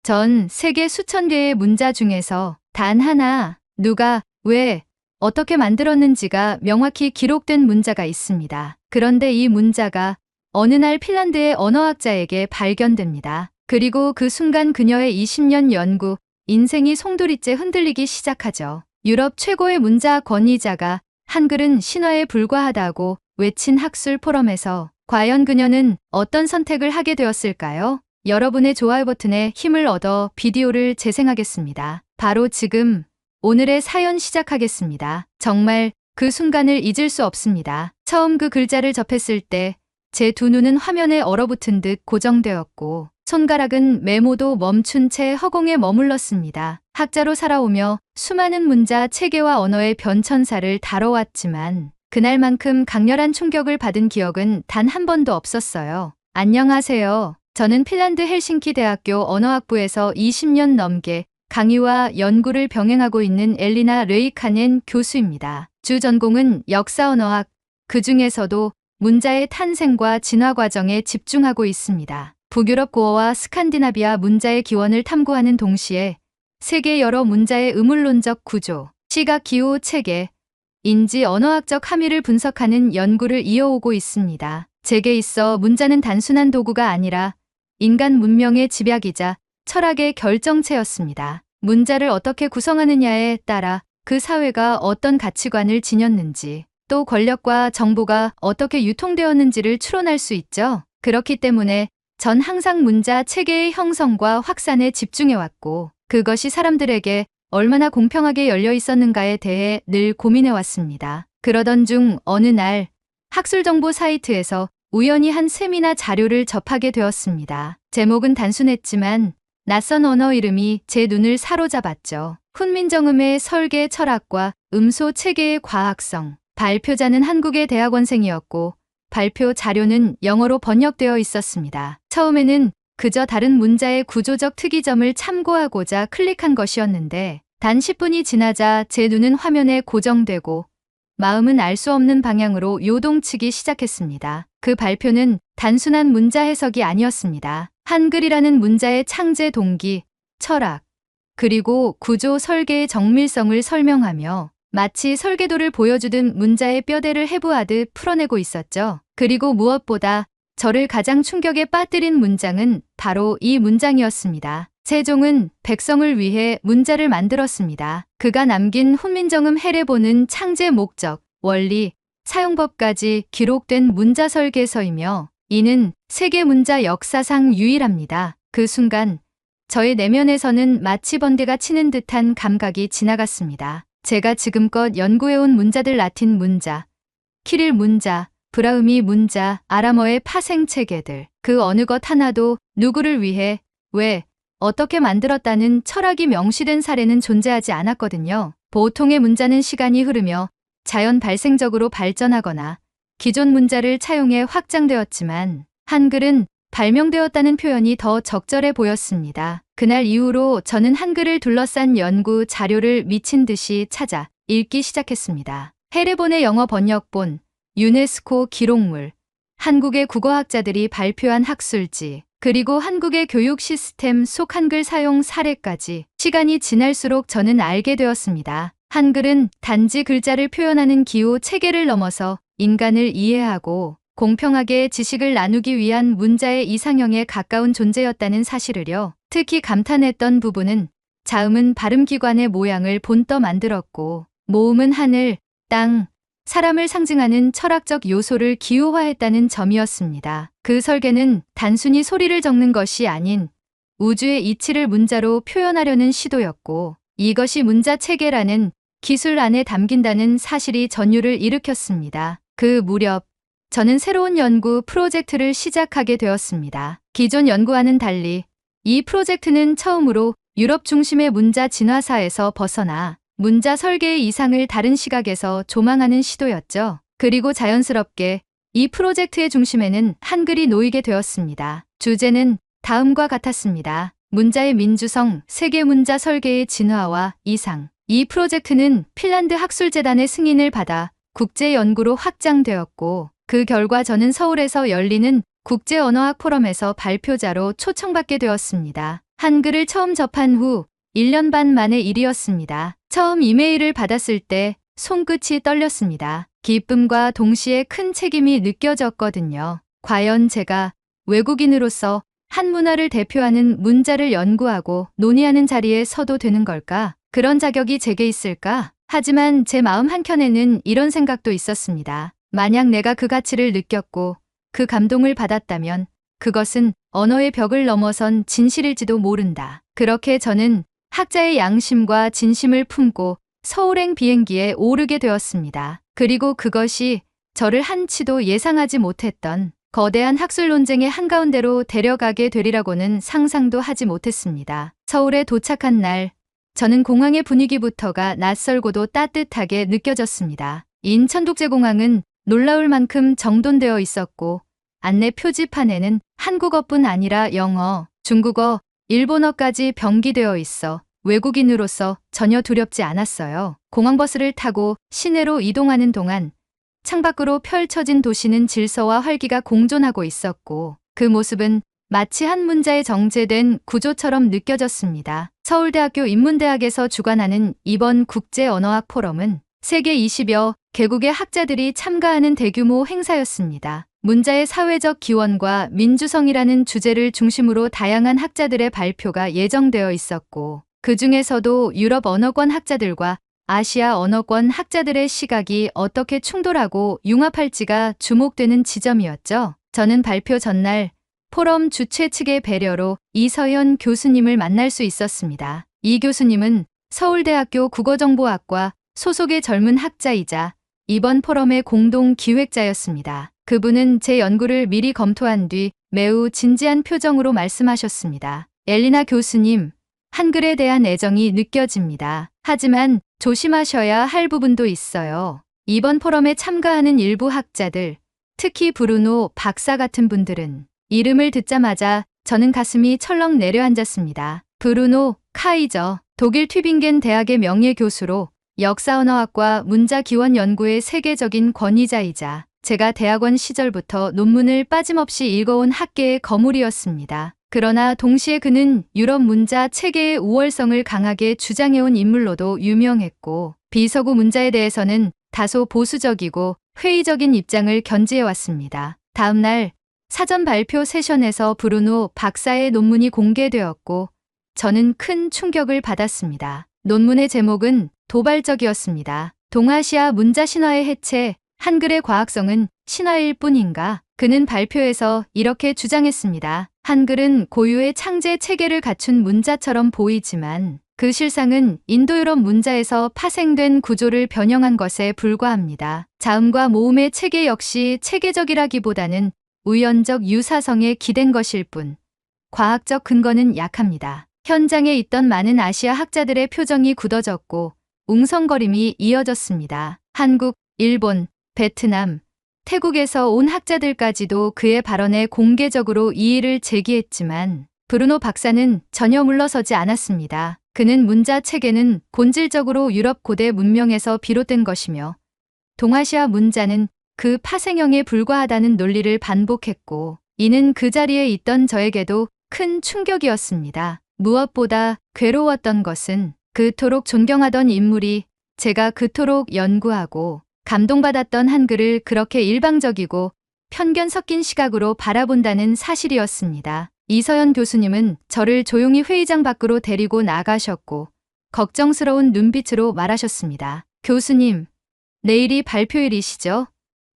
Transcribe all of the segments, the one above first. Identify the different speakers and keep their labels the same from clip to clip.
Speaker 1: 전 세계 수천 개의 문자 중에서 단 하나, 누가, 왜, 어떻게 만들었는지가 명확히 기록된 문자가 있습니다. 그런데 이 문자가 어느 날 핀란드의 언어학자에게 발견됩니다. 그리고 그 순간 그녀의 20년 연구, 인생이 송두리째 흔들리기 시작하죠. 유럽 최고의 문자 권위자가 한글은 신화에 불과하다고 외친 학술 포럼에서 과연 그녀는 어떤 선택을 하게 되었을까요? 여러분의 좋아요 버튼에 힘을 얻어 비디오를 재생하겠습니다. 바로 지금 오늘의 사연 시작하겠습니다. 정말 그 순간을 잊을 수 없습니다. 처음 그 글자를 접했을 때 제 두 눈은 화면에 얼어붙은 듯 고정되었고 손가락은 메모도 멈춘 채 허공에 머물렀습니다. 학자로 살아오며 수많은 문자, 체계와 언어의 변천사를 다뤄왔지만 그날만큼 강렬한 충격을 받은 기억은 단 한 번도 없었어요. 안녕하세요. 저는 핀란드 헬싱키 대학교 언어학부에서 20년 넘게 강의와 연구를 병행하고 있는 엘리나 레이카넨 교수입니다. 주 전공은 역사 언어학, 그 중에서도 문자의 탄생과 진화 과정에 집중하고 있습니다. 북유럽 고어와 스칸디나비아 문자의 기원을 탐구하는 동시에 세계 여러 문자의 의문론적 구조, 시각 기호 체계, 인지 언어학적 함의를 분석하는 연구를 이어오고 있습니다. 제게 있어 문자는 단순한 도구가 아니라 인간 문명의 집약이자 철학의 결정체였습니다. 문자를 어떻게 구성하느냐에 따라 그 사회가 어떤 가치관을 지녔는지, 또 권력과 정보가 어떻게 유통되었는지를 추론할 수 있죠. 그렇기 때문에 전 항상 문자 체계의 형성과 확산에 집중해왔고, 그것이 사람들에게 얼마나 공평하게 열려 있었는가에 대해 늘 고민해왔습니다. 그러던 중 어느 날 학술정보 사이트에서 우연히 한 세미나 자료를 접하게 되었습니다. 제목은 단순했지만 낯선 언어 이름이 제 눈을 사로잡았죠. 훈민정음의 설계 철학과 음소 체계의 과학성. 발표자는 한국의 대학원생이었고 발표 자료는 영어로 번역되어 있었습니다. 처음에는 그저 다른 문자의 구조적 특이점을 참고하고자 클릭한 것이었는데 단 10분이 지나자 제 눈은 화면에 고정되고 마음은 알 수 없는 방향으로 요동치기 시작했습니다. 그 발표는 단순한 문자 해석이 아니었습니다. 한글이라는 문자의 창제 동기, 철학, 그리고 구조 설계의 정밀성을 설명하며 마치 설계도를 보여주듯 문자의 뼈대를 해부하듯 풀어내고 있었죠. 그리고 무엇보다 저를 가장 충격에 빠뜨린 문장은 바로 이 문장이었습니다. 세종은 백성을 위해 문자를 만들었습니다. 그가 남긴 훈민정음 해례본은 창제 목적, 원리, 사용법까지 기록된 문자 설계서이며 이는 세계 문자 역사상 유일합니다. 그 순간 저의 내면에서는 마치 번개가 치는 듯한 감각이 지나갔습니다. 제가 지금껏 연구해온 문자들, 라틴 문자, 키릴 문자, 브라흐미 문자, 아람어의 파생 체계들, 그 어느 것 하나도 누구를 위해, 왜, 어떻게 만들었다는 철학이 명시된 사례는 존재하지 않았거든요. 보통의 문자는 시간이 흐르며 자연 발생적으로 발전하거나 기존 문자를 차용해 확장되었지만 한글은 발명되었다는 표현이 더 적절해 보였습니다. 그날 이후로 저는 한글을 둘러싼 연구 자료를 미친 듯이 찾아 읽기 시작했습니다. 해례본의 영어 번역본, 유네스코 기록물, 한국의 국어학자들이 발표한 학술지, 그리고 한국의 교육 시스템 속 한글 사용 사례까지 시간이 지날수록 저는 알게 되었습니다. 한글은 단지 글자를 표현하는 기호 체계를 넘어서 인간을 이해하고 공평하게 지식을 나누기 위한 문자의 이상형에 가까운 존재였다는 사실을요. 특히 감탄했던 부분은 자음은 발음기관의 모양을 본떠 만들었고 모음은 하늘, 땅, 사람을 상징하는 철학적 요소를 기호화했다는 점이었습니다. 그 설계는 단순히 소리를 적는 것이 아닌 우주의 이치를 문자로 표현하려는 시도였고 이것이 문자 체계라는 기술 안에 담긴다는 사실이 전율을 일으켰습니다. 그 무렵 저는 새로운 연구 프로젝트를 시작하게 되었습니다. 기존 연구와는 달리 이 프로젝트는 처음으로 유럽 중심의 문자 진화사에서 벗어나 문자 설계의 이상을 다른 시각에서 조망하는 시도였죠. 그리고 자연스럽게 이 프로젝트의 중심에는 한글이 놓이게 되었습니다. 주제는 다음과 같았습니다. 문자의 민주성, 세계 문자 설계의 진화와 이상. 이 프로젝트는 핀란드 학술재단의 승인을 받아 국제 연구로 확장되었고 그 결과 저는 서울에서 열리는 국제언어학 포럼에서 발표자로 초청받게 되었습니다. 한글을 처음 접한 후 1년 반 만의 일이었습니다. 처음 이메일을 받았을 때 손끝이 떨렸습니다. 기쁨과 동시에 큰 책임이 느껴졌거든요. 과연 제가 외국인으로서 한문화를 대표하는 문자를 연구하고 논의하는 자리에 서도 되는 걸까? 그런 자격이 제게 있을까? 하지만 제 마음 한켠에는 이런 생각도 있었습니다. 만약 내가 그 가치를 느꼈고 그 감동을 받았다면 그것은 언어의 벽을 넘어선 진실일지도 모른다. 그렇게 저는 학자의 양심과 진심을 품고 서울행 비행기에 오르게 되었습니다. 그리고 그것이 저를 한치도 예상하지 못했던 거대한 학술 논쟁의 한가운데로 데려가게 되리라고는 상상도 하지 못했습니다. 서울에 도착한 날, 저는 공항의 분위기부터가 낯설고도 따뜻하게 느껴졌습니다. 인천국제공항은 놀라울 만큼 정돈되어 있었고 안내 표지판에는 한국어뿐 아니라 영어, 중국어, 일본어까지 병기되어 있어 외국인으로서 전혀 두렵지 않았어요. 공항버스를 타고 시내로 이동하는 동안 창밖으로 펼쳐진 도시는 질서와 활기가 공존하고 있었고 그 모습은 마치 한 문자에 정제된 구조처럼 느껴졌습니다. 서울대학교 인문대학에서 주관하는 이번 국제언어학 포럼은 세계 20여 개국의 학자들이 참가하는 대규모 행사였습니다. 문자의 사회적 기원과 민주성이라는 주제를 중심으로 다양한 학자들의 발표가 예정되어 있었고 그 중에서도 유럽 언어권 학자들과 아시아 언어권 학자들의 시각이 어떻게 충돌하고 융합할지가 주목되는 지점이었죠. 저는 발표 전날 포럼 주최 측의 배려로 이서연 교수님을 만날 수 있었습니다. 이 교수님은 서울대학교 국어정보학과 소속의 젊은 학자이자 이번 포럼의 공동 기획자였습니다. 그분은 제 연구를 미리 검토한 뒤 매우 진지한 표정으로 말씀하셨습니다. 엘리나 교수님, 한글에 대한 애정이 느껴집니다. 하지만 조심하셔야 할 부분도 있어요. 이번 포럼에 참가하는 일부 학자들, 특히 브루노 박사 같은 분들은 이름을 듣자마자 저는 가슴이 철렁 내려앉았습니다. 브루노 카이저, 독일 튜빙겐 대학의 명예교수로 역사언어학과 문자기원 연구의 세계적인 권위자이자 제가 대학원 시절부터 논문을 빠짐없이 읽어온 학계의 거물이었습니다. 그러나 동시에 그는 유럽 문자 체계의 우월성을 강하게 주장해온 인물로도 유명했고 비서구 문자에 대해서는 다소 보수적이고 회의적인 입장을 견지해왔습니다. 다음 날 사전 발표 세션에서 브루노 박사의 논문이 공개되었고 저는 큰 충격을 받았습니다. 논문의 제목은 도발적이었습니다. 동아시아 문자 신화의 해체, 한글의 과학성은 신화일 뿐인가? 그는 발표에서 이렇게 주장했습니다. 한글은 고유의 창제 체계를 갖춘 문자처럼 보이지만 그 실상은 인도유럽 문자에서 파생된 구조를 변형한 것에 불과합니다. 자음과 모음의 체계 역시 체계적이라기보다는 우연적 유사성에 기댄 것일 뿐 과학적 근거는 약합니다. 현장에 있던 많은 아시아 학자들의 표정이 굳어졌고 웅성거림이 이어졌습니다. 한국, 일본, 베트남, 태국에서 온 학자들까지도 그의 발언에 공개적으로 이의를 제기했지만 브루노 박사는 전혀 물러서지 않았습니다. 그는 문자 체계는 본질적으로 유럽 고대 문명에서 비롯된 것이며 동아시아 문자는 그 파생형에 불과하다는 논리를 반복했고 이는 그 자리에 있던 저에게도 큰 충격이었습니다. 무엇보다 괴로웠던 것은 그토록 존경하던 인물이 제가 그토록 연구하고 감동받았던 한글을 그렇게 일방적이고 편견 섞인 시각으로 바라본다는 사실이었습니다. 이서연 교수님은 저를 조용히 회의장 밖으로 데리고 나가셨고 걱정스러운 눈빛으로 말하셨습니다. 교수님, 내일이 발표일이시죠?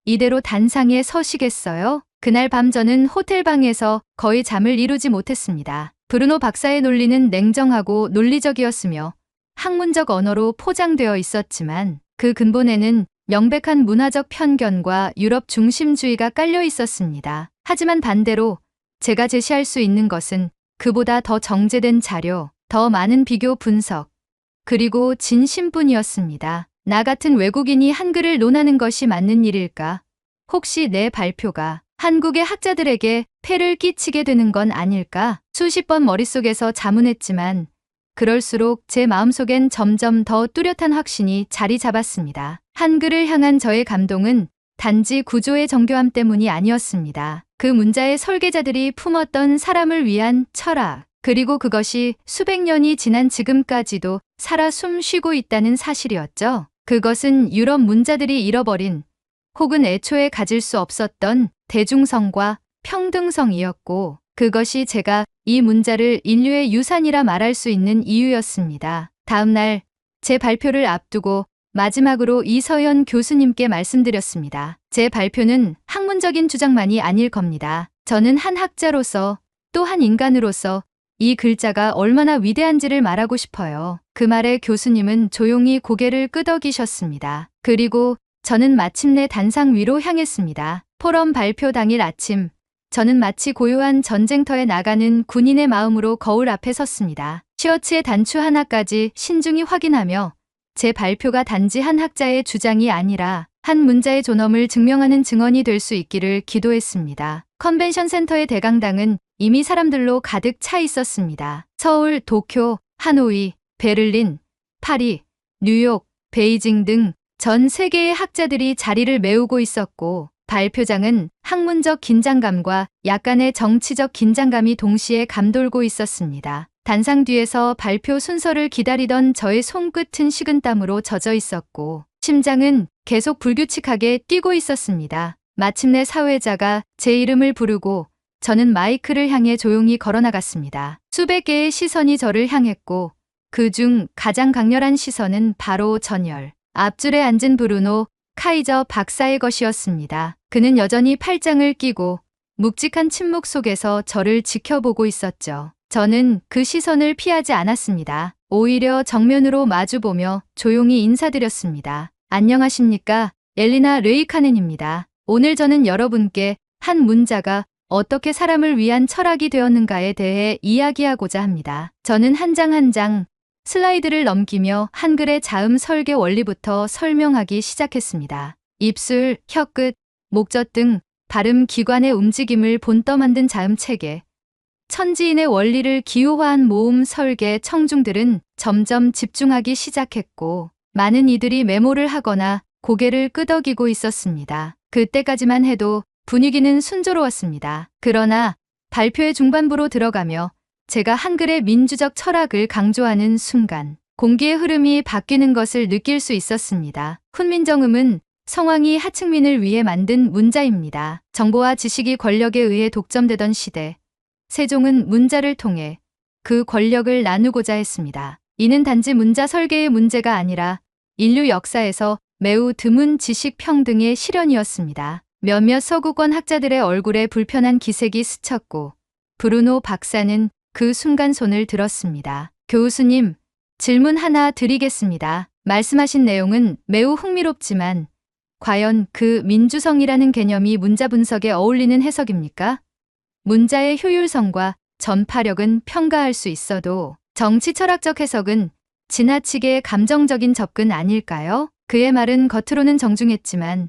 Speaker 1: 이대로 단상에 서시겠어요? 그날 밤 저는 호텔방에서 거의 잠을 이루지 못했습니다. 브루노 박사의 논리는 냉정하고 논리적이었으며 학문적 언어로 포장되어 있었지만 그 근본에는 명백한 문화적 편견과 유럽 중심주의가 깔려 있었습니다. 하지만 반대로 제가 제시할 수 있는 것은 그보다 더 정제된 자료, 더 많은 비교 분석, 그리고 진심뿐이었습니다. 나 같은 외국인이 한글을 논하는 것이 맞는 일일까? 혹시 내 발표가 한국의 학자들에게 폐를 끼치게 되는 건 아닐까? 수십 번 머릿속에서 자문했지만 그럴수록 제 마음속엔 점점 더 뚜렷한 확신이 자리 잡았습니다. 한글을 향한 저의 감동은 단지 구조의 정교함 때문이 아니었습니다. 그 문자의 설계자들이 품었던 사람을 위한 철학, 그리고 그것이 수백 년이 지난 지금까지도 살아 숨쉬고 있다는 사실이었죠. 그것은 유럽 문자들이 잃어버린 혹은 애초에 가질 수 없었던 대중성과 평등성이었고, 그것이 제가 이 문자를 인류의 유산이라 말할 수 있는 이유였습니다. 다음 날 제 발표를 앞두고 마지막으로 이서연 교수님께 말씀드렸습니다. 제 발표는 학문적인 주장만이 아닐 겁니다. 저는 한 학자로서 또 한 인간으로서 이 글자가 얼마나 위대한지를 말하고 싶어요. 그 말에 교수님은 조용히 고개를 끄덕이셨습니다. 그리고 저는 마침내 단상 위로 향했습니다. 포럼 발표 당일 아침, 저는 마치 고요한 전쟁터에 나가는 군인의 마음으로 거울 앞에 섰습니다. 셔츠의 단추 하나까지 신중히 확인하며 제 발표가 단지 한 학자의 주장이 아니라 한 문자의 존엄을 증명하는 증언이 될 수 있기를 기도했습니다. 컨벤션 센터의 대강당은 이미 사람들로 가득 차 있었습니다. 서울, 도쿄, 하노이, 베를린, 파리, 뉴욕, 베이징 등 전 세계의 학자들이 자리를 메우고 있었고, 발표장은 학문적 긴장감과 약간의 정치적 긴장감이 동시에 감돌고 있었습니다. 단상 뒤에서 발표 순서를 기다리던 저의 손끝은 식은땀으로 젖어 있었고, 심장은 계속 불규칙하게 뛰고 있었습니다. 마침내 사회자가 제 이름을 부르고 저는 마이크를 향해 조용히 걸어나갔습니다. 수백 개의 시선이 저를 향했고, 그중 가장 강렬한 시선은 바로 전열 앞줄에 앉은 브루노 카이저 박사의 것이었습니다. 그는 여전히 팔짱을 끼고 묵직한 침묵 속에서 저를 지켜보고 있었죠. 저는 그 시선을 피하지 않았습니다. 오히려 정면으로 마주보며 조용히 인사드렸습니다. 안녕하십니까? 엘리나 레이카넨입니다. 오늘 저는 여러분께 한 문자가 어떻게 사람을 위한 철학이 되었는가에 대해 이야기하고자 합니다. 저는 한 장 한 장 슬라이드를 넘기며 한글의 자음 설계 원리부터 설명하기 시작했습니다. 입술, 혀끝, 목젖 등 발음 기관의 움직임을 본떠 만든 자음 체계, 천지인의 원리를 기호화한 모음 설계 청중들은 점점 집중하기 시작했고, 많은 이들이 메모를 하거나 고개를 끄덕이고 있었습니다. 그때까지만 해도 분위기는 순조로웠습니다. 그러나 발표의 중반부로 들어가며 제가 한글의 민주적 철학을 강조하는 순간 공기의 흐름이 바뀌는 것을 느낄 수 있었습니다. 훈민정음은 성황이 하층민을 위해 만든 문자입니다. 정보와 지식이 권력에 의해 독점되던 시대, 세종은 문자를 통해 그 권력을 나누고자 했습니다. 이는 단지 문자 설계의 문제가 아니라 인류 역사에서 매우 드문 지식 평등의 실현이었습니다. 몇몇 서구권 학자들의 얼굴에 불편한 기색이 스쳤고, 브루노 박사는 그 순간 손을 들었습니다. 교수님, 질문 하나 드리겠습니다. 말씀하신 내용은 매우 흥미롭지만 과연 그 민주성이라는 개념이 문자 분석에 어울리는 해석입니까? 문자의 효율성과 전파력은 평가할 수 있어도 정치 철학적 해석은 지나치게 감정적인 접근 아닐까요? 그의 말은 겉으로는 정중했지만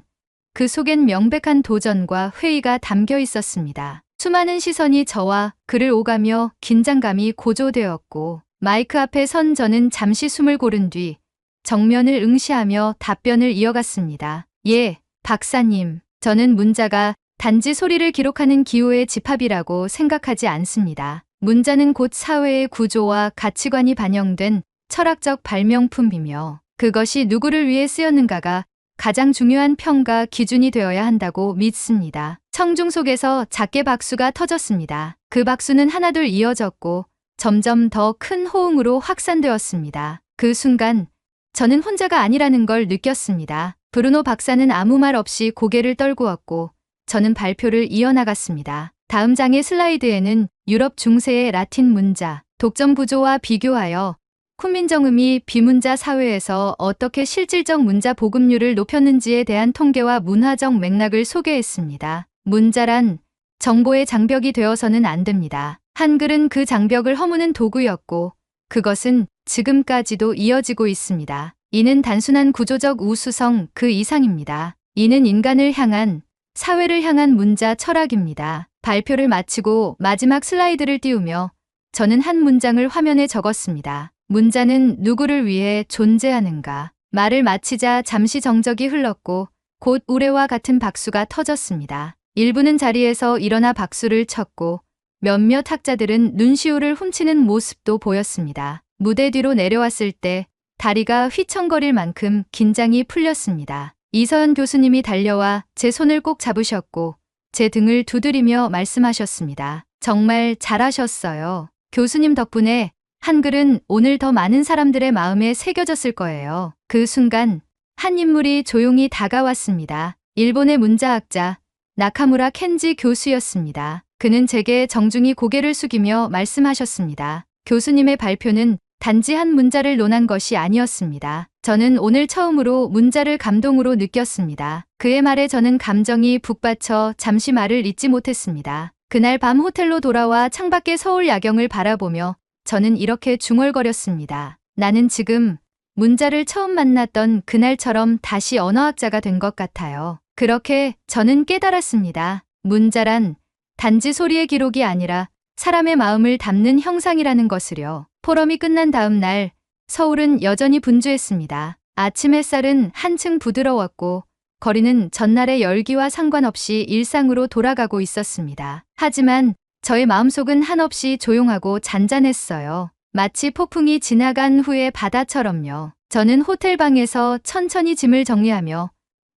Speaker 1: 그 속엔 명백한 도전과 회의가 담겨 있었습니다. 수많은 시선이 저와 그를 오가며 긴장감이 고조되었고, 마이크 앞에 선 저는 잠시 숨을 고른 뒤 정면을 응시하며 답변을 이어갔습니다. 예, 박사님. 저는 문자가 단지 소리를 기록하는 기호의 집합이라고 생각하지 않습니다. 문자는 곧 사회의 구조와 가치관이 반영된 철학적 발명품이며, 그것이 누구를 위해 쓰였는가가 가장 중요한 평가 기준이 되어야 한다고 믿습니다. 청중 속에서 작게 박수가 터졌습니다. 그 박수는 하나둘 이어졌고 점점 더 큰 호응으로 확산되었습니다. 그 순간 저는 혼자가 아니라는 걸 느꼈습니다. 브루노 박사는 아무 말 없이 고개를 떨구었고 저는 발표를 이어나갔습니다. 다음 장의 슬라이드에는 유럽 중세의 라틴 문자, 독점 구조와 비교하여 훈민정음이 비문자 사회에서 어떻게 실질적 문자 보급률을 높였는지에 대한 통계와 문화적 맥락을 소개했습니다. 문자란 정보의 장벽이 되어서는 안 됩니다. 한글은 그 장벽을 허무는 도구였고 그것은 지금까지도 이어지고 있습니다. 이는 단순한 구조적 우수성 그 이상입니다. 이는 인간을 향한, 사회를 향한 문자 철학입니다. 발표를 마치고 마지막 슬라이드를 띄우며 저는 한 문장을 화면에 적었습니다. 문자는 누구를 위해 존재하는가? 말을 마치자 잠시 정적이 흘렀고 곧 우레와 같은 박수가 터졌습니다. 일부는 자리에서 일어나 박수를 쳤고 몇몇 학자들은 눈시울을 훔치는 모습도 보였습니다. 무대 뒤로 내려왔을 때 다리가 휘청거릴 만큼 긴장이 풀렸습니다. 이서연 교수님이 달려와 제 손을 꼭 잡으셨고 제 등을 두드리며 말씀하셨습니다. 정말 잘하셨어요. 교수님 덕분에 한글은 오늘 더 많은 사람들의 마음에 새겨졌을 거예요. 그 순간 한 인물이 조용히 다가왔습니다. 일본의 문자학자 나카무라 켄지 교수였습니다. 그는 제게 정중히 고개를 숙이며 말씀하셨습니다. 교수님의 발표는 단지 한 문자를 논한 것이 아니었습니다. 저는 오늘 처음으로 문자를 감동으로 느꼈습니다. 그의 말에 저는 감정이 북받쳐 잠시 말을 잇지 못했습니다. 그날 밤 호텔로 돌아와 창밖의 서울 야경을 바라보며 저는 이렇게 중얼거렸습니다. 나는 지금 문자를 처음 만났던 그날처럼 다시 언어학자가 된 것 같아요. 그렇게 저는 깨달았습니다. 문자란 단지 소리의 기록이 아니라 사람의 마음을 담는 형상이라는 것을요. 포럼이 끝난 다음 날 서울은 여전히 분주했습니다. 아침 햇살은 한층 부드러웠고 거리는 전날의 열기와 상관없이 일상으로 돌아가고 있었습니다. 하지만 저의 마음속은 한없이 조용하고 잔잔했어요. 마치 폭풍이 지나간 후의 바다처럼요. 저는 호텔 방에서 천천히 짐을 정리하며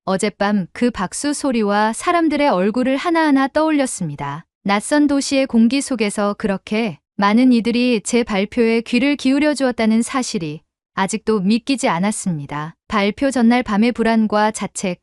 Speaker 1: 어젯밤 그 박수 소리와 사람들의 얼굴을 하나하나 떠올렸습니다. 낯선 도시의 공기 속에서 그렇게 많은 이들이 제 발표에 귀를 기울여 주었다는 사실이 아직도 믿기지 않았습니다. 발표 전날 밤의 불안과 자책,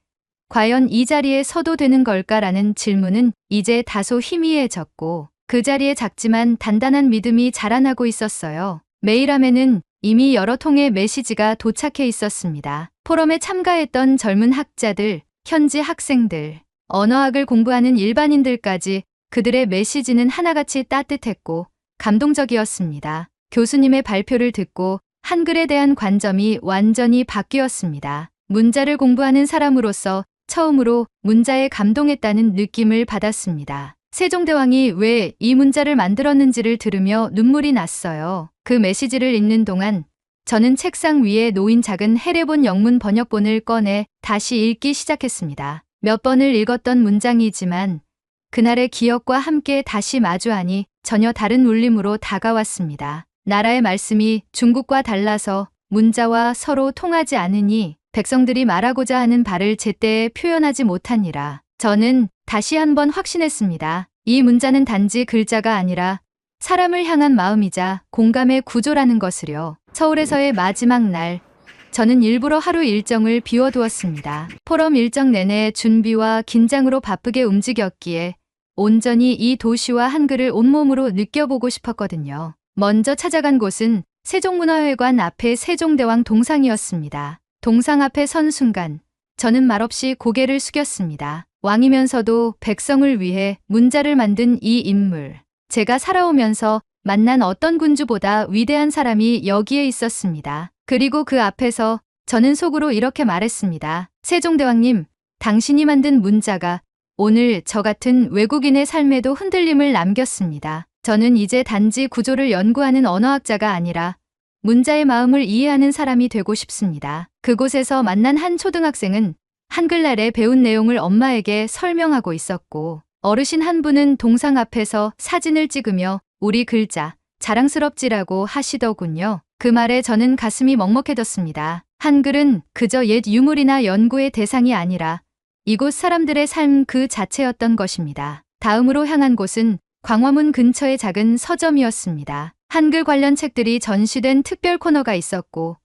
Speaker 1: 과연 이 자리에 서도 되는 걸까라는 질문은 이제 다소 희미해졌고 그 자리에 작지만 단단한 믿음이 자라나고 있었어요. 메일함에는 이미 여러 통의 메시지가 도착해 있었습니다. 포럼에 참가했던 젊은 학자들, 현지 학생들, 언어학을 공부하는 일반인들까지 그들의 메시지는 하나같이 따뜻했고 감동적이었습니다. 교수님의 발표를 듣고 한글에 대한 관점이 완전히 바뀌었습니다. 문자를 공부하는 사람으로서 처음으로 문자에 감동했다는 느낌을 받았습니다. 세종대왕이 왜 이 문자를 만들었는지를 들으며 눈물이 났어요. 그 메시지를 읽는 동안 저는 책상 위에 놓인 작은 해례본 영문 번역본을 꺼내 다시 읽기 시작했습니다. 몇 번을 읽었던 문장이지만 그날의 기억과 함께 다시 마주하니 전혀 다른 울림으로 다가왔습니다. 나라의 말씀이 중국과 달라서 문자와 서로 통하지 않으니 백성들이 말하고자 하는 바를 제때에 표현하지 못하니라. 저는 다시 한번 확신했습니다. 이 문자는 단지 글자가 아니라 사람을 향한 마음이자 공감의 구조라는 것을요. 서울에서의 마지막 날, 저는 일부러 하루 일정을 비워두었습니다. 포럼 일정 내내 준비와 긴장으로 바쁘게 움직였기에 온전히 이 도시와 한글을 온몸으로 느껴보고 싶었거든요. 먼저 찾아간 곳은 세종문화회관 앞의 세종대왕 동상이었습니다. 동상 앞에 선 순간 저는 말없이 고개를 숙였습니다. 왕이면서도 백성을 위해 문자를 만든 이 인물. 제가 살아오면서 만난 어떤 군주보다 위대한 사람이 여기에 있었습니다. 그리고 그 앞에서 저는 속으로 이렇게 말했습니다. 세종대왕님, 당신이 만든 문자가 오늘 저 같은 외국인의 삶에도 흔들림을 남겼습니다. 저는 이제 단지 구조를 연구하는 언어학자가 아니라 문자의 마음을 이해하는 사람이 되고 싶습니다. 그곳에서 만난 한 초등학생은 한글날에 배운 내용을 엄마에게 설명하고 있었고 어르신 한 분은 동상 앞에서 사진을 찍으며 우리 글자 자랑스럽지라고 하시더군요. 그 말에 저는 가슴이 먹먹해졌습니다. 한글은 그저 옛 유물이나 연구의 대상이 아니라 이곳 사람들의 삶 그 자체였던 것입니다. 다음으로 향한 곳은 광화문 근처의 작은 서점이었습니다. 한글 관련 책들이 전시된 특별 코너가 있었고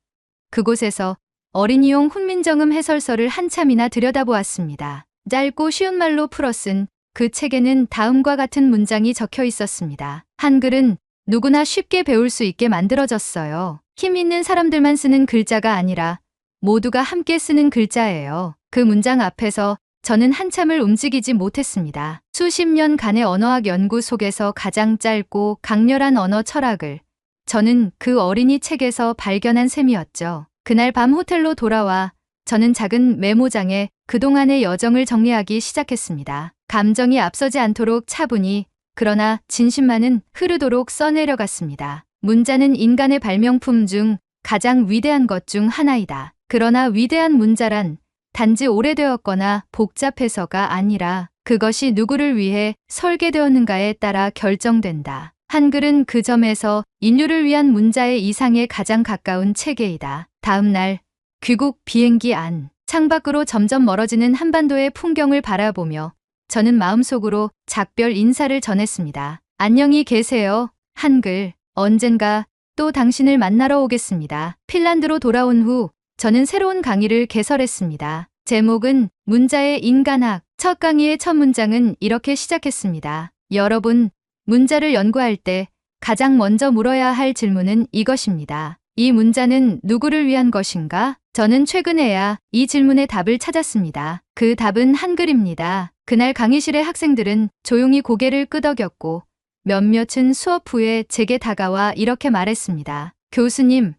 Speaker 1: 그곳에서 어린이용 훈민정음 해설서를 한참이나 들여다보았습니다. 짧고 쉬운 말로 풀어 쓴 그 책에는 다음과 같은 문장이 적혀 있었습니다. 한글은 누구나 쉽게 배울 수 있게 만들어졌어요. 힘 있는 사람들만 쓰는 글자가 아니라 모두가 함께 쓰는 글자예요. 그 문장 앞에서 저는 한참을 움직이지 못했습니다. 수십 년간의 언어학 연구 속에서 가장 짧고 강렬한 언어 철학을 저는 그 어린이 책에서 발견한 셈이었죠. 그날 밤 호텔로 돌아와 저는 작은 메모장에 그동안의 여정을 정리하기 시작했습니다. 감정이 앞서지 않도록 차분히 그러나 진심만은 흐르도록 써내려갔습니다. 문자는 인간의 발명품 중 가장 위대한 것 중 하나이다. 그러나 위대한 문자란 단지 오래되었거나 복잡해서가 아니라 그것이 누구를 위해 설계되었는가에 따라 결정된다. 한글은 그 점에서 인류를 위한 문자의 이상에 가장 가까운 체계이다. 다음 날 귀국 비행기 안 창밖으로 점점 멀어지는 한반도의 풍경을 바라보며 저는 마음속으로 작별 인사를 전했습니다. 안녕히 계세요. 한글. 언젠가 또 당신을 만나러 오겠습니다. 핀란드로 돌아온 후 저는 새로운 강의를 개설했습니다. 제목은 문자의 인간학. 첫 강의의 첫 문장은 이렇게 시작했습니다. 여러분, 문자를 연구할 때 가장 먼저 물어야 할 질문은 이것입니다. 이 문자는 누구를 위한 것인가? 저는 최근에야 이 질문의 답을 찾았습니다. 그 답은 한글입니다. 그날 강의실의 학생들은 조용히 고개를 끄덕였고 몇몇은 수업 후에 제게 다가와 이렇게 말했습니다. 교수님,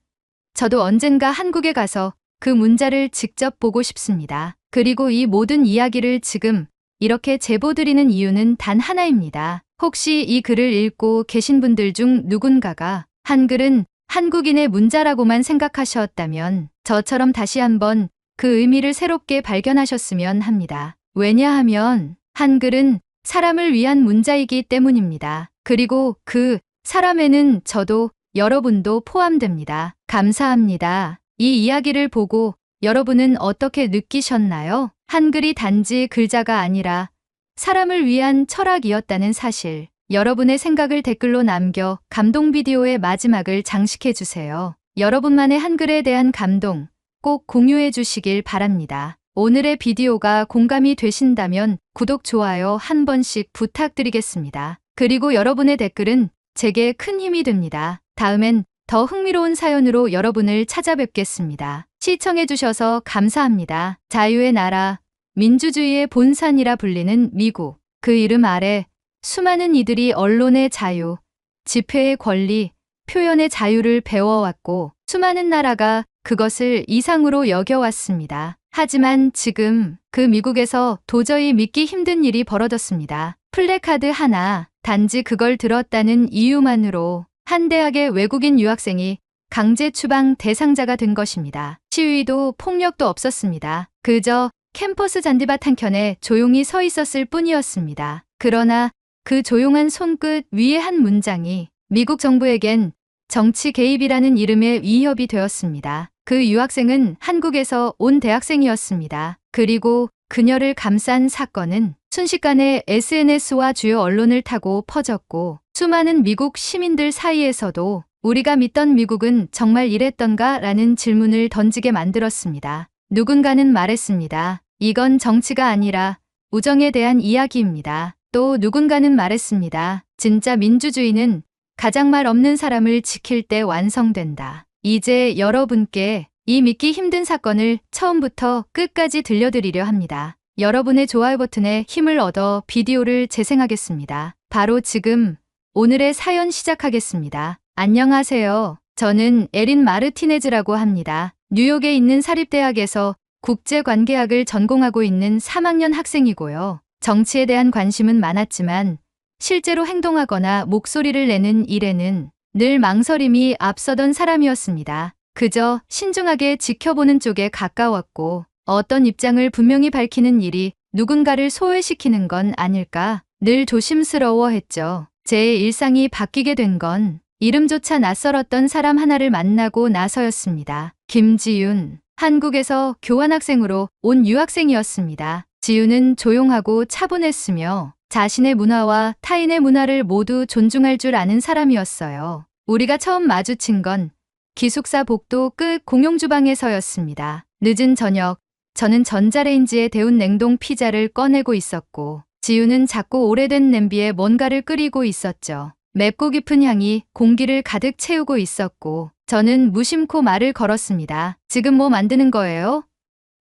Speaker 1: 저도 언젠가 한국에 가서 그 문자를 직접 보고 싶습니다. 그리고 이 모든 이야기를 지금 이렇게 제보드리는 이유는 단 하나입니다. 혹시 이 글을 읽고 계신 분들 중 누군가가 한글은 한국인의 문자라고만 생각하셨다면 저처럼 다시 한번 그 의미를 새롭게 발견하셨으면 합니다. 왜냐하면 한글은 사람을 위한 문자이기 때문입니다. 그리고 그 사람에는 저도 여러분도 포함됩니다. 감사합니다. 이 이야기를 보고 여러분은 어떻게 느끼셨나요? 한글이 단지 글자가 아니라 사람을 위한 철학이었다는 사실. 여러분의 생각을 댓글로 남겨 감동 비디오의 마지막을 장식해 주세요. 여러분만의 한글에 대한 감동 꼭 공유해 주시길 바랍니다. 오늘의 비디오가 공감이 되신다면 구독, 좋아요 한 번씩 부탁드리겠습니다. 그리고 여러분의 댓글은 제게 큰 힘이 됩니다. 다음엔 더 흥미로운 사연으로 여러분을 찾아뵙겠습니다. 시청해주셔서 감사합니다. 자유의 나라, 민주주의의 본산이라 불리는 미국. 그 이름 아래 수많은 이들이 언론의 자유, 집회의 권리, 표현의 자유를 배워왔고 수많은 나라가 그것을 이상으로 여겨왔습니다. 하지만 지금 그 미국에서 도저히 믿기 힘든 일이 벌어졌습니다. 플래카드 하나, 단지 그걸 들었다는 이유만으로 한 대학의 외국인 유학생이 강제 추방 대상자가 된 것입니다. 시위도 폭력도 없었습니다. 그저 캠퍼스 잔디밭 한켠에 조용히 서 있었을 뿐이었습니다. 그러나 그 조용한 손끝 위에 한 문장이 미국 정부에겐 정치 개입이라는 이름의 위협이 되었습니다. 그 유학생은 한국에서 온 대학생이었습니다. 그리고 그녀를 감싼 사건은 순식간에 SNS와 주요 언론을 타고 퍼졌고 수많은 미국 시민들 사이에서도 우리가 믿던 미국은 정말 이랬던가? 라는 질문을 던지게 만들었습니다. 누군가는 말했습니다. 이건 정치가 아니라 우정에 대한 이야기입니다. 또 누군가는 말했습니다. 진짜 민주주의는 가장 말 없는 사람을 지킬 때 완성된다. 이제 여러분께 이 믿기 힘든 사건을 처음부터 끝까지 들려드리려 합니다. 여러분의 좋아요 버튼에 힘을 얻어 비디오를 재생하겠습니다. 바로 지금 오늘의 사연 시작하겠습니다. 안녕하세요. 저는 에린 마르티네즈라고 합니다. 뉴욕에 있는 사립대학에서 국제관계학을 전공하고 있는 3학년 학생이고요. 정치에 대한 관심은 많았지만 실제로 행동하거나 목소리를 내는 일에는 늘 망설임이 앞서던 사람이었습니다. 그저 신중하게 지켜보는 쪽에 가까웠고 어떤 입장을 분명히 밝히는 일이 누군가를 소외시키는 건 아닐까 늘 조심스러워했죠. 제 일상이 바뀌게 된 건 이름조차 낯설었던 사람 하나를 만나고 나서였습니다. 김지윤. 한국에서 교환학생으로 온 유학생이었습니다. 지윤은 조용하고 차분했으며 자신의 문화와 타인의 문화를 모두 존중할 줄 아는 사람이었어요. 우리가 처음 마주친 건 기숙사 복도 끝 공용주방에서였습니다. 늦은 저녁, 저는 전자레인지에 데운 냉동 피자를 꺼내고 있었고 지윤은 작고 오래된 냄비에 뭔가를 끓이고 있었죠. 맵고 깊은 향이 공기를 가득 채우고 있었고 저는 무심코 말을 걸었습니다. 지금 뭐 만드는 거예요?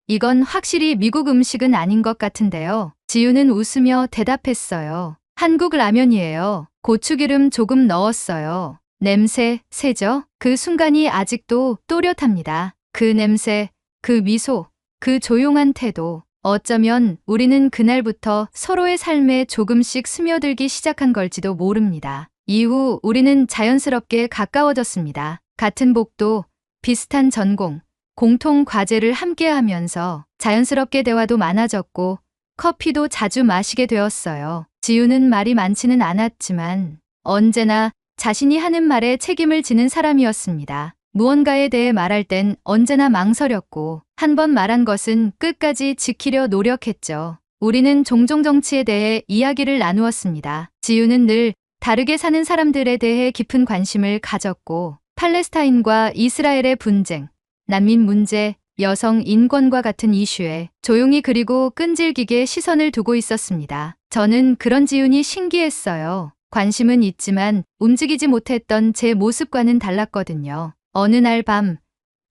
Speaker 1: 이건 확실히 미국 음식은 아닌 것 같은데요. 지윤은 웃으며 대답했어요. 한국 라면이에요. 고추기름 조금 넣었어요. 냄새, 세죠? 그 순간이 아직도 또렷합니다. 그 냄새, 그 미소, 그 조용한 태도. 어쩌면 우리는 그날부터 서로의 삶에 조금씩 스며들기 시작한 걸지도 모릅니다. 이후 우리는 자연스럽게 가까워졌습니다. 같은 복도, 비슷한 전공, 공통 과제를 함께 하면서 자연스럽게 대화도 많아졌고 커피도 자주 마시게 되었어요. 지우는 말이 많지는 않았지만 언제나 자신이 하는 말에 책임을 지는 사람이었습니다. 무언가에 대해 말할 땐 언제나 망설였고 한 번 말한 것은 끝까지 지키려 노력했죠. 우리는 종종 정치에 대해 이야기를 나누었습니다. 지우는 늘 다르게 사는 사람들에 대해 깊은 관심을 가졌고 팔레스타인과 이스라엘의 분쟁, 난민 문제, 여성 인권과 같은 이슈에 조용히 그리고 끈질기게 시선을 두고 있었습니다. 저는 그런 지훈이 신기했어요. 관심은 있지만 움직이지 못했던 제 모습과는 달랐거든요. 어느 날 밤,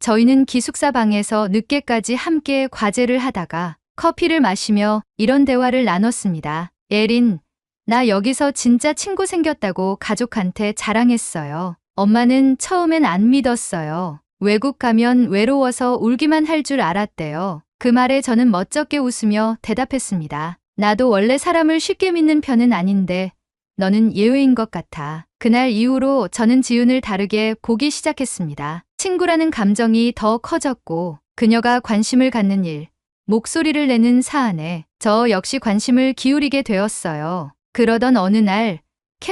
Speaker 1: 저희는 기숙사 방에서 늦게까지 함께 과제를 하다가 커피를 마시며 이런 대화를 나눴습니다. 에린, 나 여기서 진짜 친구 생겼다고 가족한테 자랑했어요. 엄마는 처음엔 안 믿었어요. 외국 가면 외로워서 울기만 할 줄 알았대요. 그 말에 저는 멋쩍게 웃으며 대답했습니다. 나도 원래 사람을 쉽게 믿는 편은 아닌데 너는 예외인 것 같아. 그날 이후로 저는 지훈을 다르게 보기 시작했습니다. 친구라는 감정이 더 커졌고 그녀가 관심을 갖는 일, 목소리를 내는 사안에 저 역시 관심을 기울이게 되었어요. 그러던 어느 날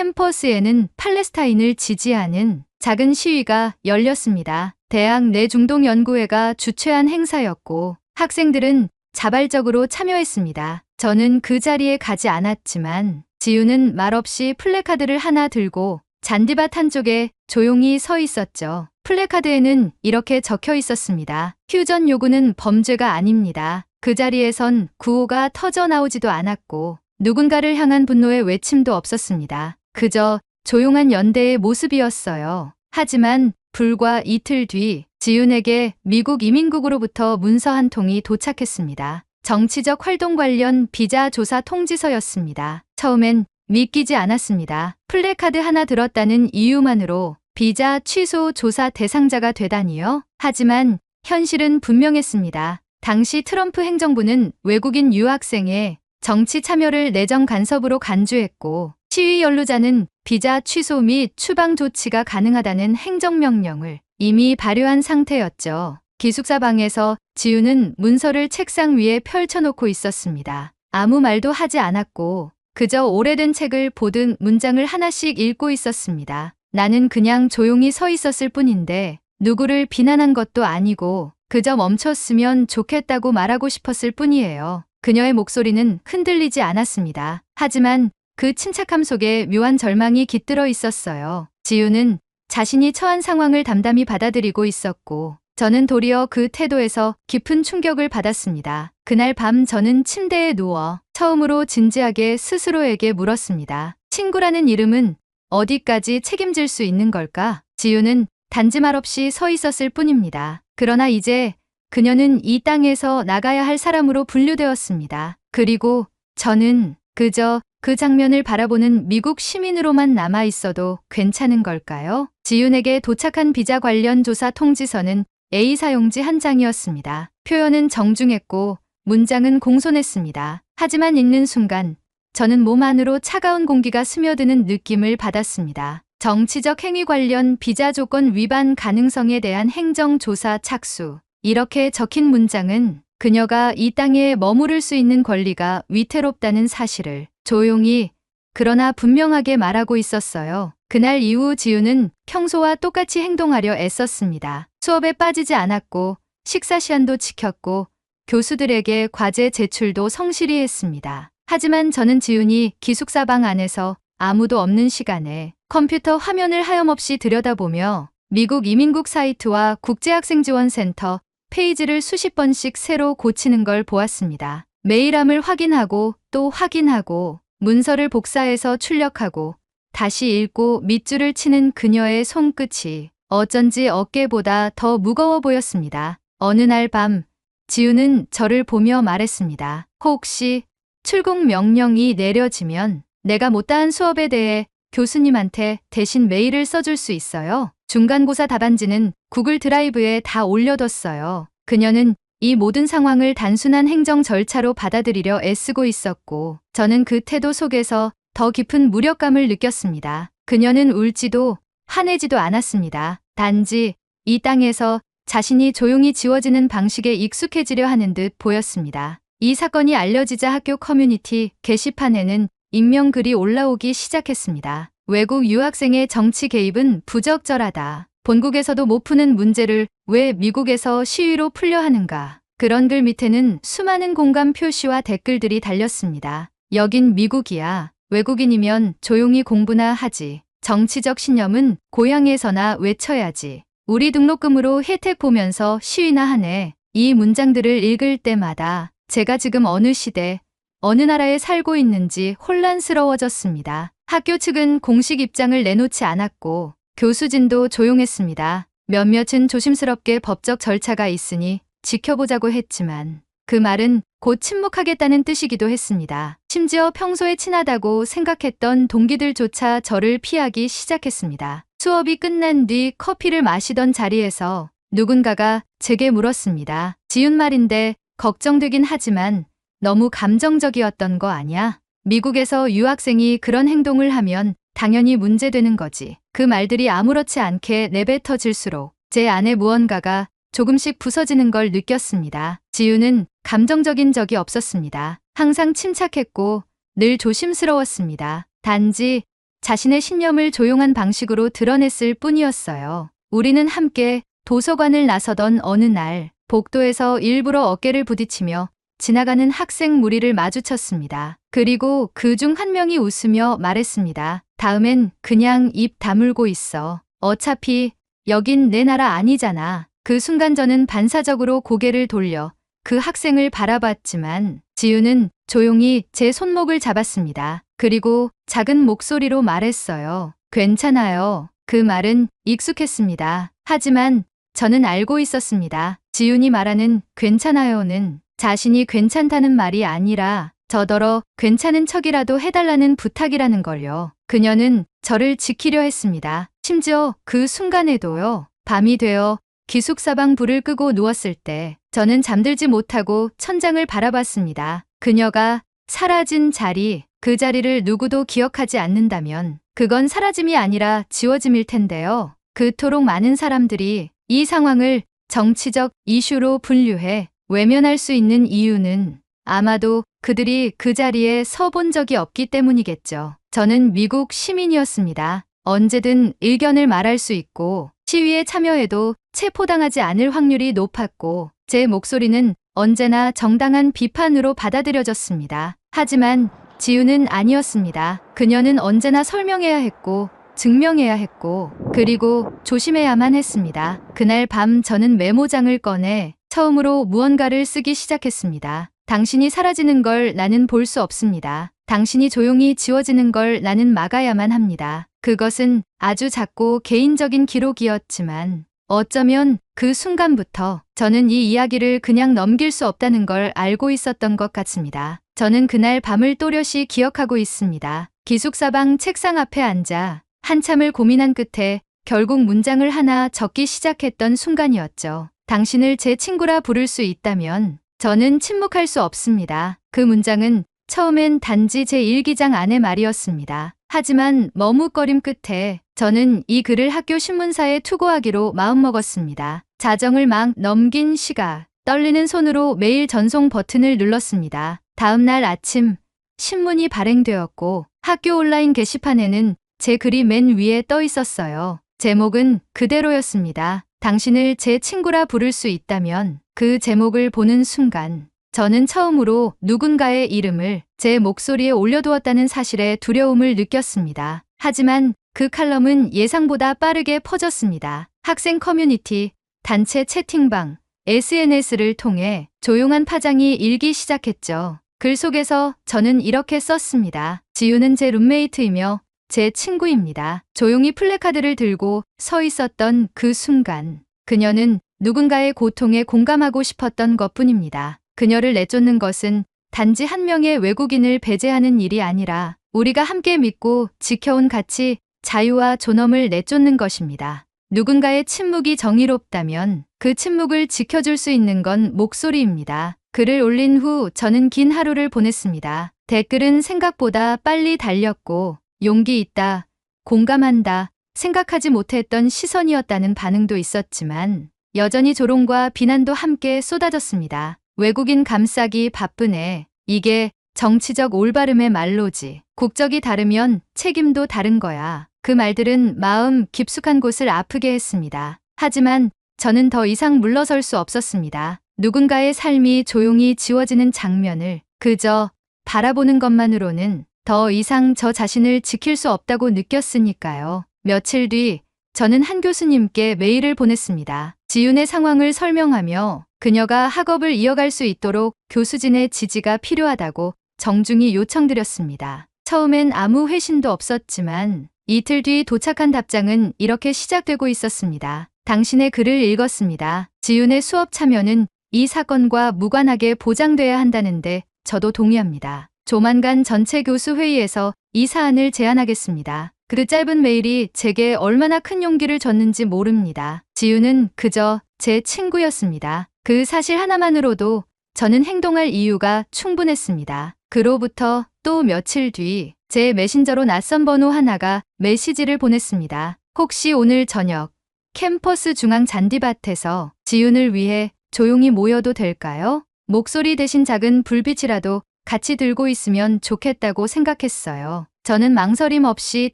Speaker 1: 캠퍼스에는 팔레스타인을 지지하는 작은 시위가 열렸습니다. 대학 내 중동연구회가 주최한 행사였고 학생들은 자발적으로 참여했습니다. 저는 그 자리에 가지 않았지만 지우는 말없이 플래카드를 하나 들고 잔디밭 한쪽에 조용히 서 있었죠. 플래카드에는 이렇게 적혀 있었습니다. 휴전 요구는 범죄가 아닙니다. 그 자리에선 구호가 터져 나오지도 않았고 누군가를 향한 분노의 외침도 없었습니다. 그저 조용한 연대의 모습이었어요. 하지만 불과 이틀 뒤 지훈에게 미국 이민국으로부터 문서 한 통이 도착했습니다. 정치적 활동 관련 비자 조사 통지서였습니다. 처음엔 믿기지 않았습니다. 플래카드 하나 들었다는 이유만으로 비자 취소 조사 대상자가 되다니요? 하지만 현실은 분명했습니다. 당시 트럼프 행정부는 외국인 유학생의 정치 참여를 내정 간섭으로 간주했고 시위 연루자는 비자 취소 및 추방 조치가 가능하다는 행정명령을 이미 발효한 상태였죠. 기숙사 방에서 지우는 문서를 책상 위에 펼쳐놓고 있었습니다. 아무 말도 하지 않았고 그저 오래된 책을 보듯 문장을 하나씩 읽고 있었습니다. 나는 그냥 조용히 서 있었을 뿐인데 누구를 비난한 것도 아니고 그저 멈췄으면 좋겠다고 말하고 싶었을 뿐이에요. 그녀의 목소리는 흔들리지 않았습니다. 하지만 그 침착함 속에 묘한 절망이 깃들어 있었어요. 지우는 자신이 처한 상황을 담담히 받아들이고 있었고 저는 도리어 그 태도에서 깊은 충격을 받았습니다. 그날 밤 저는 침대에 누워 처음으로 진지하게 스스로에게 물었습니다. 친구라는 이름은 어디까지 책임질 수 있는 걸까? 지우는 단지 말없이 서 있었을 뿐입니다. 그러나 이제 그녀는 이 땅에서 나가야 할 사람으로 분류되었습니다. 그리고 저는 그저 그 장면을 바라보는 미국 시민으로만 남아 있어도 괜찮은 걸까요? 지훈에게 도착한 비자 관련 조사 통지서는 A 사용지 한 장이었습니다. 표현은 정중했고 문장은 공손했습니다. 하지만 읽는 순간 저는 몸 안으로 차가운 공기가 스며드는 느낌을 받았습니다. 정치적 행위 관련 비자 조건 위반 가능성에 대한 행정조사 착수. 이렇게 적힌 문장은 그녀가 이 땅에 머무를 수 있는 권리가 위태롭다는 사실을 조용히 그러나 분명하게 말하고 있었어요. 그날 이후 지우는 평소와 똑같이 행동하려 애썼습니다. 수업에 빠지지 않았고 식사 시간도 지켰고 교수들에게 과제 제출도 성실히 했습니다. 하지만 저는 지훈이 기숙사 방 안에서 아무도 없는 시간에 컴퓨터 화면을 하염없이 들여다보며 미국 이민국 사이트와 국제학생지원센터 페이지를 수십 번씩 새로 고치는 걸 보았습니다. 메일함을 확인하고 또 확인하고 문서를 복사해서 출력하고 다시 읽고 밑줄을 치는 그녀의 손끝이 어쩐지 어깨보다 더 무거워 보였습니다. 어느 날 밤 지우는 저를 보며 말했습니다. 혹시 출국 명령이 내려지면 내가 못다한 수업에 대해 교수님한테 대신 메일을 써줄 수 있어요? 중간고사 답안지는 구글 드라이브에 다 올려뒀어요. 그녀는 이 모든 상황을 단순한 행정 절차로 받아들이려 애쓰고 있었고 저는 그 태도 속에서 더 깊은 무력감을 느꼈습니다. 그녀는 울지도 화내지도 않았습니다. 단지 이 땅에서 자신이 조용히 지워지는 방식에 익숙해지려 하는 듯 보였습니다. 이 사건이 알려지자 학교 커뮤니티 게시판에는 익명글이 올라오기 시작했습니다. 외국 유학생의 정치 개입은 부적절하다. 본국에서도 못 푸는 문제를 왜 미국에서 시위로 풀려 하는가. 그런 글 밑에는 수많은 공감 표시와 댓글들이 달렸습니다. 여긴 미국이야. 외국인이면 조용히 공부나 하지. 정치적 신념은 고향에서나 외쳐야지. 우리 등록금으로 혜택 보면서 시위나 하네. 이 문장들을 읽을 때마다 제가 지금 어느 시대, 어느 나라에 살고 있는지 혼란스러워졌습니다. 학교 측은 공식 입장을 내놓지 않았고 교수진도 조용했습니다. 몇몇은 조심스럽게 법적 절차가 있으니 지켜보자고 했지만 그 말은 곧 침묵하겠다는 뜻이기도 했습니다. 심지어 평소에 친하다고 생각했던 동기들조차 저를 피하기 시작했습니다. 수업이 끝난 뒤 커피를 마시던 자리에서 누군가가 제게 물었습니다. 지은 말인데 걱정되긴 하지만 너무 감정적이었던 거 아니야? 미국에서 유학생이 그런 행동을 하면 당연히 문제되는 거지. 그 말들이 아무렇지 않게 내뱉어질수록 제 안에 무언가가 조금씩 부서지는 걸 느꼈습니다. 지우는 감정적인 적이 없었습니다. 항상 침착했고 늘 조심스러웠습니다. 단지 자신의 신념을 조용한 방식으로 드러냈을 뿐이었어요. 우리는 함께 도서관을 나서던 어느 날 복도에서 일부러 어깨를 부딪히며 지나가는 학생 무리를 마주쳤습니다. 그리고 그 중 한 명이 웃으며 말했습니다. 다음엔 그냥 입 다물고 있어. 어차피 여긴 내 나라 아니잖아. 그 순간 저는 반사적으로 고개를 돌려 그 학생을 바라봤지만 지우는 조용히 제 손목을 잡았습니다. 그리고 작은 목소리로 말했어요. 괜찮아요. 그 말은 익숙했습니다. 하지만 저는 알고 있었습니다. 지훈이 말하는 괜찮아요는 자신이 괜찮다는 말이 아니라 저더러 괜찮은 척이라도 해달라는 부탁이라는 걸요. 그녀는 저를 지키려 했습니다. 심지어 그 순간에도요. 밤이 되어 기숙사방 불을 끄고 누웠을 때 저는 잠들지 못하고 천장을 바라봤습니다. 그녀가 사라진 자리, 그 자리를 누구도 기억하지 않는다면 그건 사라짐이 아니라 지워짐일 텐데요. 그토록 많은 사람들이 이 상황을 정치적 이슈로 분류해 외면할 수 있는 이유는 아마도 그들이 그 자리에 서본 적이 없기 때문이겠죠. 저는 미국 시민이었습니다. 언제든 의견을 말할 수 있고 시위에 참여해도 체포당하지 않을 확률이 높았고 제 목소리는 언제나 정당한 비판으로 받아들여졌습니다. 하지만 지우는 아니었습니다. 그녀는 언제나 설명해야 했고 증명해야 했고 그리고 조심해야만 했습니다. 그날 밤 저는 메모장을 꺼내 처음으로 무언가를 쓰기 시작했습니다. 당신이 사라지는 걸 나는 볼 수 없습니다. 당신이 조용히 지워지는 걸 나는 막아야만 합니다. 그것은 아주 작고 개인적인 기록이었지만 어쩌면 그 순간부터 저는 이 이야기를 그냥 넘길 수 없다는 걸 알고 있었던 것 같습니다. 저는 그날 밤을 또렷이 기억하고 있습니다. 기숙사방 책상 앞에 앉아 한참을 고민한 끝에 결국 문장을 하나 적기 시작했던 순간이었죠. 당신을 제 친구라 부를 수 있다면 저는 침묵할 수 없습니다. 그 문장은 처음엔 단지 제 일기장 안의 말이었습니다. 하지만 머뭇거림 끝에 저는 이 글을 학교 신문사에 투고하기로 마음먹었습니다. 자정을 막 넘긴 시각, 떨리는 손으로 메일 전송 버튼을 눌렀습니다. 다음 날 아침 신문이 발행되었고 학교 온라인 게시판에는 제 글이 맨 위에 떠 있었어요. 제목은 그대로였습니다. 당신을 제 친구라 부를 수 있다면. 그 제목을 보는 순간 저는 처음으로 누군가의 이름을 제 목소리에 올려두었다는 사실에 두려움을 느꼈습니다. 하지만 그 칼럼은 예상보다 빠르게 퍼졌습니다. 학생 커뮤니티, 단체 채팅방, SNS를 통해 조용한 파장이 일기 시작했죠. 글 속에서 저는 이렇게 썼습니다. 지우는 제 룸메이트이며 제 친구입니다. 조용히 플래카드를 들고 서 있었던 그 순간 그녀는 누군가의 고통에 공감하고 싶었던 것뿐입니다. 그녀를 내쫓는 것은 단지 한 명의 외국인을 배제하는 일이 아니라 우리가 함께 믿고 지켜온 가치, 자유와 존엄을 내쫓는 것입니다. 누군가의 침묵이 정의롭다면 그 침묵을 지켜줄 수 있는 건 목소리입니다. 글을 올린 후 저는 긴 하루를 보냈습니다. 댓글은 생각보다 빨리 달렸고 용기 있다, 공감한다, 생각하지 못했던 시선이었다는 반응도 있었지만 여전히 조롱과 비난도 함께 쏟아졌습니다. 외국인 감싸기 바쁘네. 이게 정치적 올바름의 말로지. 국적이 다르면 책임도 다른 거야. 그 말들은 마음 깊숙한 곳을 아프게 했습니다. 하지만 저는 더 이상 물러설 수 없었습니다. 누군가의 삶이 조용히 지워지는 장면을 그저 바라보는 것만으로는 더 이상 저 자신을 지킬 수 없다고 느꼈으니까요. 며칠 뒤 저는 한 교수님께 메일을 보냈습니다. 지윤의 상황을 설명하며 그녀가 학업을 이어갈 수 있도록 교수진의 지지가 필요하다고 정중히 요청드렸습니다. 처음엔 아무 회신도 없었지만 이틀 뒤 도착한 답장은 이렇게 시작되고 있었습니다. 당신의 글을 읽었습니다. 지윤의 수업 참여는 이 사건과 무관하게 보장돼야 한다는데 저도 동의합니다. 조만간 전체 교수 회의에서 이 사안을 제안하겠습니다. 그 짧은 메일이 제게 얼마나 큰 용기를 줬는지 모릅니다. 지윤은 그저 제 친구였습니다. 그 사실 하나만으로도 저는 행동할 이유가 충분했습니다. 그로부터 또 며칠 뒤 제 메신저로 낯선 번호 하나가 메시지를 보냈습니다. 혹시 오늘 저녁 캠퍼스 중앙 잔디밭에서 지윤을 위해 조용히 모여도 될까요? 목소리 대신 작은 불빛이라도 같이 들고 있으면 좋겠다고 생각했어요. 저는 망설임 없이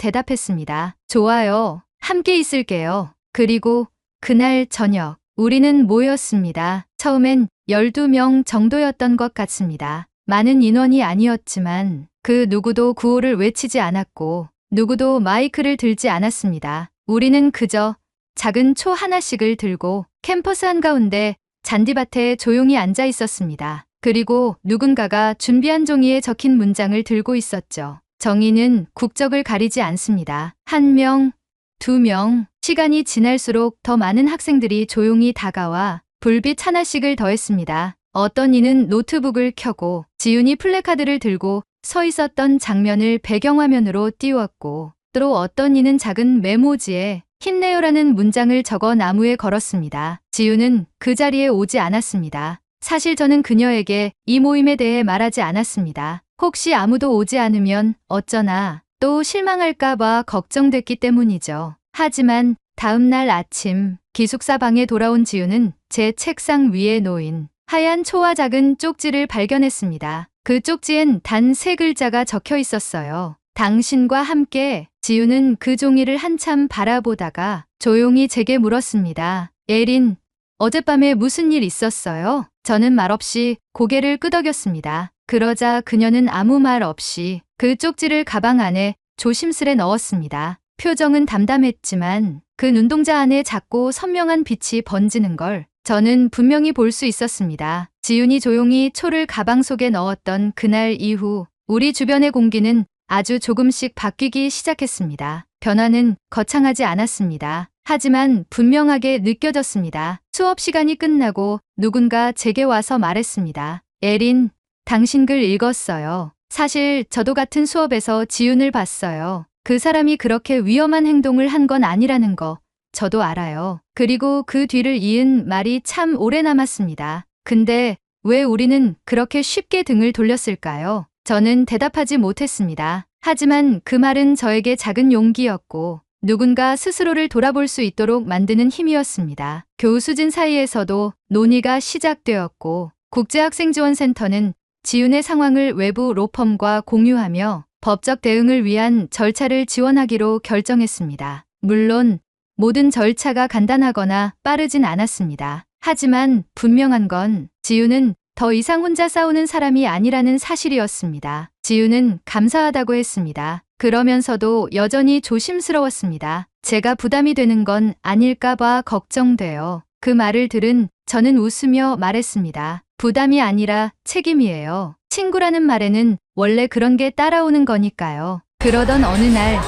Speaker 1: 대답했습니다. 좋아요. 함께 있을게요. 그리고 그날 저녁 우리는 모였습니다. 처음엔 12명 정도였던 것 같습니다. 많은 인원이 아니었지만 그 누구도 구호를 외치지 않았고 누구도 마이크를 들지 않았습니다. 우리는 그저 작은 초 하나씩을 들고 캠퍼스 한가운데 잔디밭에 조용히 앉아 있었습니다. 그리고 누군가가 준비한 종이에 적힌 문장을 들고 있었죠. 정의는 국적을 가리지 않습니다. 1명, 2명, 시간이 지날수록 더 많은 학생들이 조용히 다가와 불빛 하나씩을 더했습니다. 어떤 이는 노트북을 켜고 지윤이 플래카드를 들고 서 있었던 장면을 배경화면으로 띄웠고 또 어떤 이는 작은 메모지에 힘내요라는 문장을 적어 나무에 걸었습니다. 지윤은 그 자리에 오지 않았습니다. 사실 저는 그녀에게 이 모임에 대해 말하지 않았습니다. 혹시 아무도 오지 않으면 어쩌나 또 실망할까봐 걱정됐기 때문이죠. 하지만 다음 날 아침 기숙사 방에 돌아온 지윤은 제 책상 위에 놓인 하얀 초와 작은 쪽지를 발견했습니다. 그 쪽지엔 단 3글자가 적혀 있었어요. 당신과 함께. 지윤은 그 종이를 한참 바라보다가 조용히 제게 물었습니다. 예린, 어젯밤에 무슨 일 있었어요? 저는 말없이 고개를 끄덕였습니다. 그러자 그녀는 아무 말 없이 그 쪽지를 가방 안에 조심스레 넣었습니다. 표정은 담담했지만 그 눈동자 안에 작고 선명한 빛이 번지는 걸 저는 분명히 볼 수 있었습니다. 지윤이 조용히 초를 가방 속에 넣었던 그날 이후 우리 주변의 공기는 아주 조금씩 바뀌기 시작했습니다. 변화는 거창하지 않았습니다. 하지만 분명하게 느껴졌습니다. 수업 시간이 끝나고 누군가 제게 와서 말했습니다. 예린, 당신 글 읽었어요. 사실 저도 같은 수업에서 지윤을 봤어요. 그 사람이 그렇게 위험한 행동을 한 건 아니라는 거 저도 알아요. 그리고 그 뒤를 이은 말이 참 오래 남았습니다. 근데 왜 우리는 그렇게 쉽게 등을 돌렸을까요? 저는 대답하지 못했습니다. 하지만 그 말은 저에게 작은 용기였고 누군가 스스로를 돌아볼 수 있도록 만드는 힘이었습니다. 교수진 사이에서도 논의가 시작되었고 국제학생지원센터는 지윤의 상황을 외부 로펌과 공유하며 법적 대응을 위한 절차를 지원하기로 결정했습니다. 물론 모든 절차가 간단하거나 빠르진 않았습니다. 하지만 분명한 건 지윤은 더 이상 혼자 싸우는 사람이 아니라는 사실이었습니다. 지윤은 감사하다고 했습니다. 그러면서도 여전히 조심스러웠습니다. 제가 부담이 되는 건 아닐까봐 걱정돼요. 그 말을 들은 저는 웃으며 말했습니다. 부담이 아니라 책임이에요. 친구라는 말에는 원래 그런 게 따라오는 거니까요. 그러던 어느 날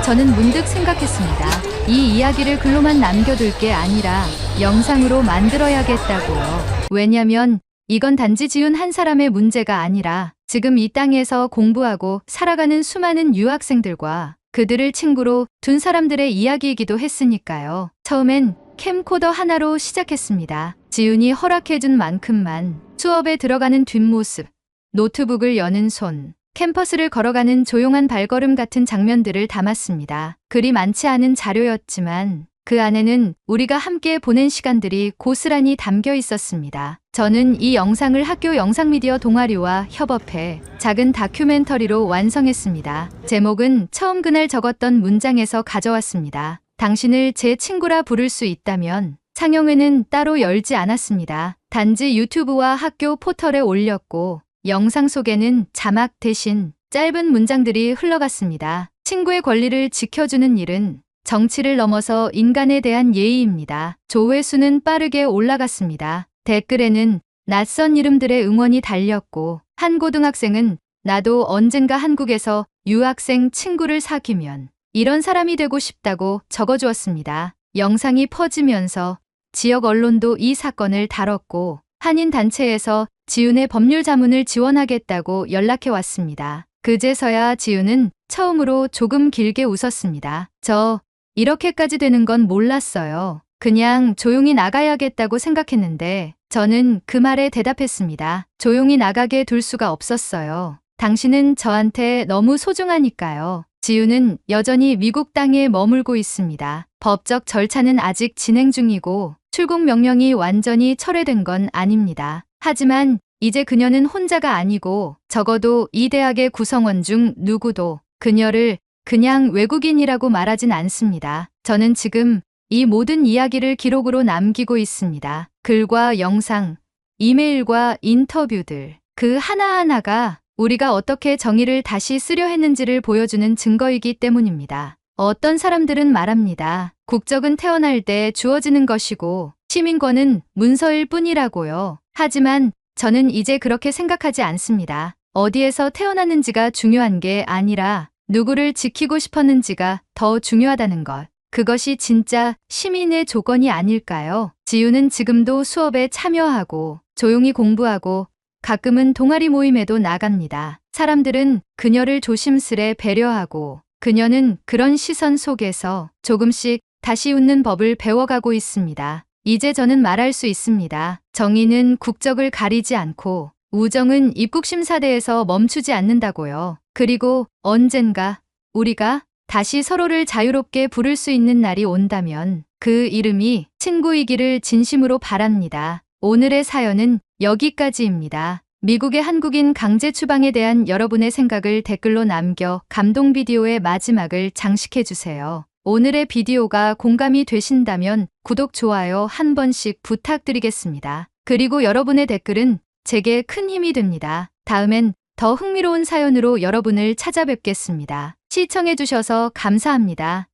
Speaker 1: 저는 문득 생각했습니다. 이 이야기를 글로만 남겨둘 게 아니라 영상으로 만들어야겠다고요. 왜냐면 이건 단지 지윤 한 사람의 문제가 아니라 지금 이 땅에서 공부하고 살아가는 수많은 유학생들과 그들을 친구로 둔 사람들의 이야기이기도 했으니까요. 처음엔 캠코더 하나로 시작했습니다. 지윤이 허락해준 만큼만 수업에 들어가는 뒷모습, 노트북을 여는 손, 캠퍼스를 걸어가는 조용한 발걸음 같은 장면들을 담았습니다. 글이 많지 않은 자료였지만 그 안에는 우리가 함께 보낸 시간들이 고스란히 담겨 있었습니다. 저는 이 영상을 학교 영상미디어 동아리와 협업해 작은 다큐멘터리로 완성했습니다. 제목은 처음 그날 적었던 문장에서 가져왔습니다. 당신을 제 친구라 부를 수 있다면. 상영회는 따로 열지 않았습니다. 단지 유튜브와 학교 포털에 올렸고 영상 속에는 자막 대신 짧은 문장들이 흘러갔습니다. 친구의 권리를 지켜주는 일은 정치를 넘어서 인간에 대한 예의입니다. 조회수는 빠르게 올라갔습니다. 댓글에는 낯선 이름들의 응원이 달렸고 한 고등학생은 나도 언젠가 한국에서 유학생 친구를 사귀면 이런 사람이 되고 싶다고 적어주었습니다. 영상이 퍼지면서 지역 언론도 이 사건을 다뤘고 한인단체에서 지윤의 법률 자문을 지원하겠다고 연락해 왔습니다. 그제서야 지윤은 처음으로 조금 길게 웃었습니다. 저 이렇게까지 되는 건 몰랐어요. 그냥 조용히 나가야겠다고 생각했는데 저는 그 말에 대답했습니다. 조용히 나가게 둘 수가 없었어요. 당신은 저한테 너무 소중하니까요. 지윤은 여전히 미국 땅에 머물고 있습니다. 법적 절차는 아직 진행 중이고 출국 명령이 완전히 철회된 건 아닙니다. 하지만 이제 그녀는 혼자가 아니고 적어도 이 대학의 구성원 중 누구도 그녀를 그냥 외국인이라고 말하진 않습니다. 저는 지금 이 모든 이야기를 기록으로 남기고 있습니다. 글과 영상, 이메일과 인터뷰들. 그 하나하나가 우리가 어떻게 정의를 다시 쓰려 했는지를 보여주는 증거이기 때문입니다. 어떤 사람들은 말합니다. 국적은 태어날 때 주어지는 것이고 시민권은 문서일 뿐이라고요. 하지만 저는 이제 그렇게 생각하지 않습니다. 어디에서 태어났는지가 중요한 게 아니라 누구를 지키고 싶었는지가 더 중요하다는 것. 그것이 진짜 시민의 조건이 아닐까요? 지윤은 지금도 수업에 참여하고 조용히 공부하고 가끔은 동아리 모임에도 나갑니다. 사람들은 그녀를 조심스레 배려하고 그녀는 그런 시선 속에서 조금씩 다시 웃는 법을 배워가고 있습니다. 이제 저는 말할 수 있습니다. 정의는 국적을 가리지 않고 우정은 입국심사대에서 멈추지 않는다고요. 그리고 언젠가 우리가 다시 서로를 자유롭게 부를 수 있는 날이 온다면 그 이름이 친구이기를 진심으로 바랍니다. 오늘의 사연은 여기까지입니다. 미국의 한국인 강제 추방에 대한 여러분의 생각을 댓글로 남겨 감동 비디오의 마지막을 장식해주세요. 오늘의 비디오가 공감이 되신다면 구독, 좋아요 한 번씩 부탁드리겠습니다. 그리고 여러분의 댓글은 제게 큰 힘이 됩니다. 다음엔 더 흥미로운 사연으로 여러분을 찾아뵙겠습니다. 시청해주셔서 감사합니다.